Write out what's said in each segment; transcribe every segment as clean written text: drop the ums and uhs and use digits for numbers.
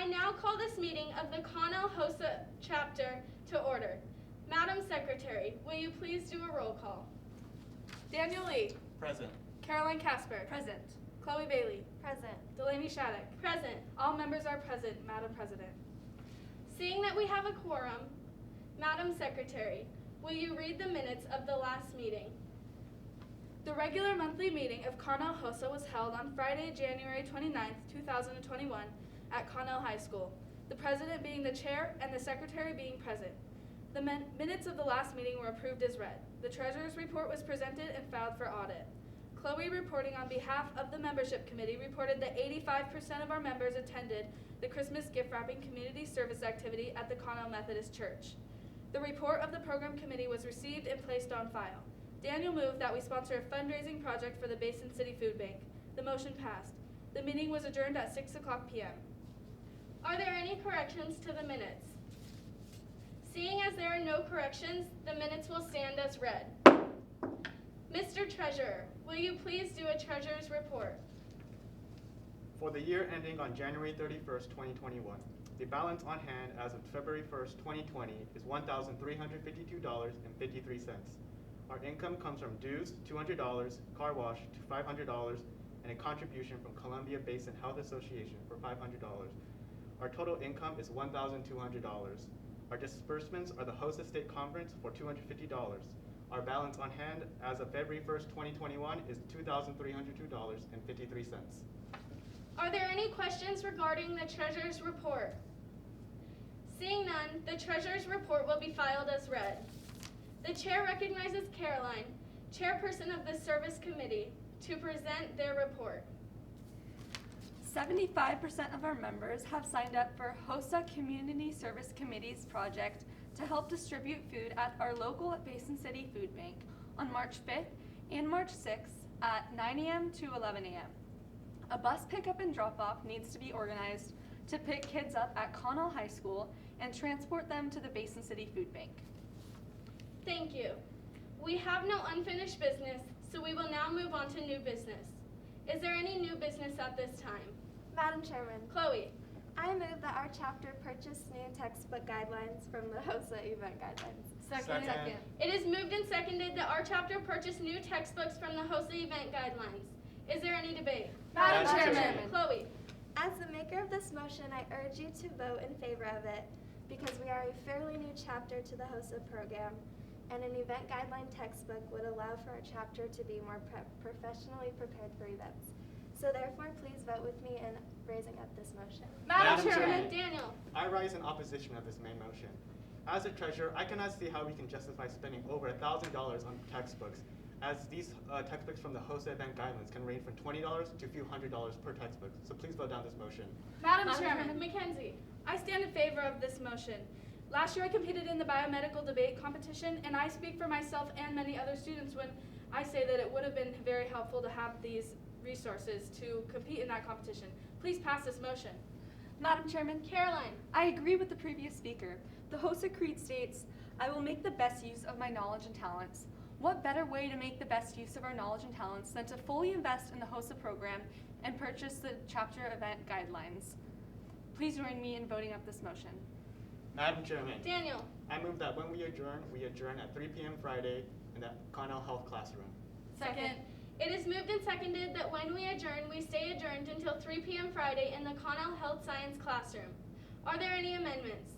I now call this meeting of the Connell HOSA chapter to order. Madam Secretary, will you please do a roll call? Daniel Lee. Present. Caroline Casper. Present. Chloe Bailey. Present. Delaney Shattuck. Present. All members are present, Madam President. Seeing that we have a quorum, Madam Secretary, will you read the minutes of the last meeting? The regular monthly meeting of Connell HOSA was held on Friday, January 29th, 2021 at Connell High School, the president being the chair and the secretary being present. The minutes of the last meeting were approved as read. The treasurer's report was presented and filed for audit. Chloe, reporting on behalf of the membership committee, reported that 85% of our members attended the Christmas gift wrapping community service activity at the Connell Methodist Church. The report of the program committee was received and placed on file. Daniel moved that we sponsor a fundraising project for the Basin City Food Bank. The motion passed. The meeting was adjourned at 6 o'clock p.m. Are there any corrections to the minutes? Seeing as there are no corrections, the minutes will stand as read. Mr. Treasurer, will you please do a treasurer's report? For the year ending on January 31st, 2021, the balance on hand as of February 1st, 2020 is $1,352.53. Our income comes from dues, $200, car wash, $500, and a contribution from Columbia Basin Health Association for $500. Our total income is $1,200. Our disbursements are the HOSA State Conference for $250. Our balance on hand as of February 1st, 2021 is $2,302.53. Are there any questions regarding the treasurer's report? Seeing none, the treasurer's report will be filed as read. The chair recognizes Caroline, chairperson of the service committee, to present their report. 75% of our members have signed up for HOSA Community Service Committee's project to help distribute food at our local Basin City Food Bank on March 5th and March 6th at 9 a.m. to 11 a.m. A bus pickup and drop-off needs to be organized to pick kids up at Connell High School and transport them to the Basin City Food Bank. Thank you. We have no unfinished business, so we will now move on to new business. Is there any new business at this time? Madam Chairman, Chloe. I move that our chapter purchase new textbook guidelines from the HOSA event guidelines. Second. It is moved and seconded that our chapter purchase new textbooks from the HOSA event guidelines. Is there any debate? Madam Chairman. Chloe. As the maker of this motion, I urge you to vote in favor of it because we are a fairly new chapter to the HOSA program, and an event guideline textbook would allow for our chapter to be more professionally prepared for events. So therefore, please vote with me in raising up this motion. Madam Madam Chairman. Daniel. I rise in opposition of this main motion. As a treasurer, I cannot see how we can justify spending over $1,000 on textbooks, as these textbooks from the HOSA event guidelines can range from $20 to a few $100s per textbook. So please vote down this motion. Madam Chairman. Mackenzie. I stand in favor of this motion. Last year I competed in the biomedical debate competition, and I speak for myself and many other students when I say that it would have been very helpful to have these resources to compete in that competition. Please pass this motion. Madam Chairman, Caroline. I agree with the previous speaker. The HOSA Creed states, "I will make the best use of my knowledge and talents." What better way to make the best use of our knowledge and talents than to fully invest in the HOSA program and purchase the chapter event guidelines? Please join me in voting up this motion. Madam Chairman, Daniel. I move that when we adjourn at 3 p.m. Friday in the Connell Health classroom. Second. It is moved and seconded that when we adjourn, we stay adjourned until 3 p.m. Friday in the Connell Health Science classroom. Are there any amendments?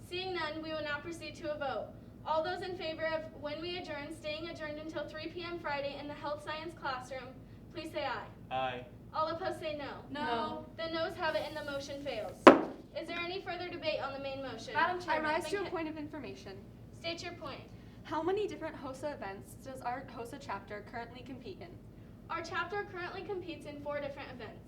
Seeing none, we will now proceed to a vote. All those in favor of when we adjourn, staying adjourned until 3 p.m. Friday in the Health Science classroom, please say aye. Aye. All opposed say no. No. The noes have it and the motion fails. Is there any further debate on the main motion? Madam I Chairman. rise to a point of information. State your point. How many different HOSA events does our HOSA chapter currently compete in? Our chapter currently competes in 4 different events.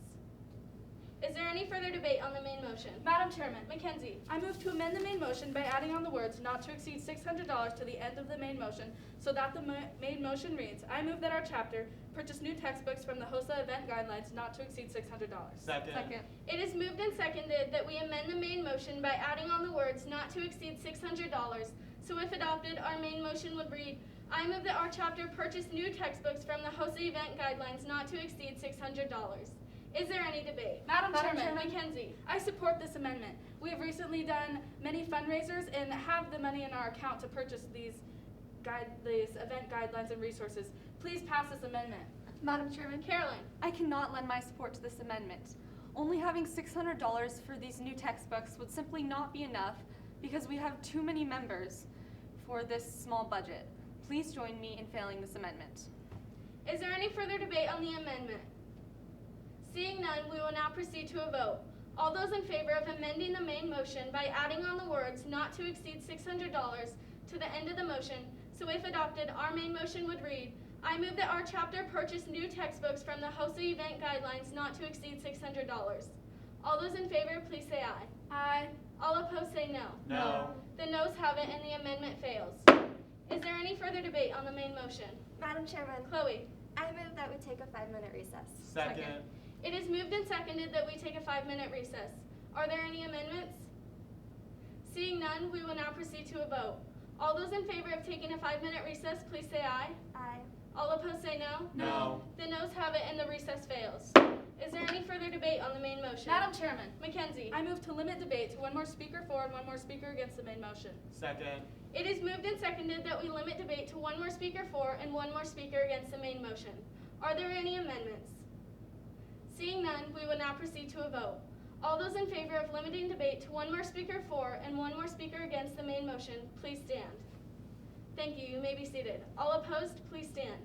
Is there any further debate on the main motion? Madam Chairman. Mackenzie. I move to amend the main motion by adding on the words "not to exceed $600" to the end of the main motion, so that the main motion reads, I move that our chapter purchase new textbooks from the HOSA event guidelines not to exceed $600. Second. It is moved and seconded that we amend the main motion by adding on the words "not to exceed $600", so if adopted, our main motion would read, I move that our chapter purchase new textbooks from the HOSA event guidelines not to exceed $600. Is there any debate? Madam Chairman, Mackenzie. I support this amendment. We have recently done many fundraisers and have the money in our account to purchase these event guidelines and resources. Please pass this amendment. Madam Chairman, Caroline. I cannot lend my support to this amendment. Only having $600 for these new textbooks would simply not be enough because we have too many members for this small budget. Please join me in failing this amendment. Is there any further debate on the amendment? Seeing none, we will now proceed to a vote. All those in favor of amending the main motion by adding on the words not to exceed $600 to the end of the motion, so if adopted, our main motion would read, I move that our chapter purchase new textbooks from the HOSA event guidelines not to exceed $600. All those in favor, please say aye. Aye. All opposed say no. No. The noes have it and the amendment fails. Is there any further debate on the main motion? Madam Chairman, Chloe. I move that we take a 5-minute recess. Second. It is moved and seconded that we take a 5-minute recess. Are there any amendments? Seeing none, we will now proceed to a vote. All those in favor of taking a 5-minute recess, please say aye. Aye. All opposed say no. No. The noes have it and the recess fails. Is there any further debate on the main motion? Madam Chairman, Mackenzie. I move to limit debate to one more speaker for and one more speaker against the main motion. Second. It is moved and seconded that we limit debate to one more speaker for and one more speaker against the main motion. Are there any amendments? Seeing none, we will now proceed to a vote. All those in favor of limiting debate to one more speaker for and one more speaker against the main motion, please stand. Thank you. You may be seated. All opposed, please stand.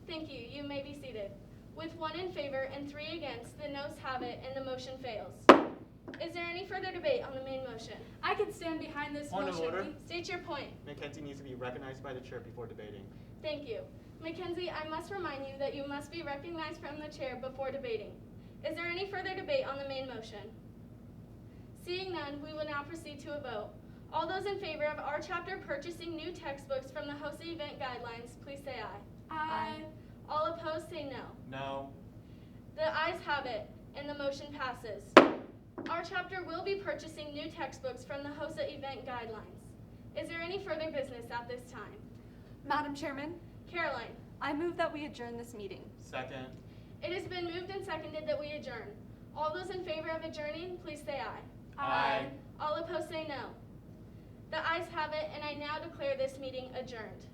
Thank you. You may be seated. With 1 in favor and 3 against, the noes have it and the motion fails. Is there any further debate on the main motion? I can stand behind this Point of motion. order. State your point. Mackenzie needs to be recognized by the chair before debating. Thank you. Mackenzie, I must remind you that you must be recognized from the chair before debating. Is there any further debate on the main motion? Seeing none, we will now proceed to a vote. All those in favor of our chapter purchasing new textbooks from the HOSA event guidelines, please say aye. Aye. All opposed say no. No. The ayes have it, and the motion passes. Our chapter will be purchasing new textbooks from the HOSA event guidelines. Is there any further business at this time? Madam Chairman, Caroline. I move that we adjourn this meeting. Second. It has been moved and seconded that we adjourn. All those in favor of adjourning, please say aye. Aye. All opposed say no. The ayes have it, and I now declare this meeting adjourned.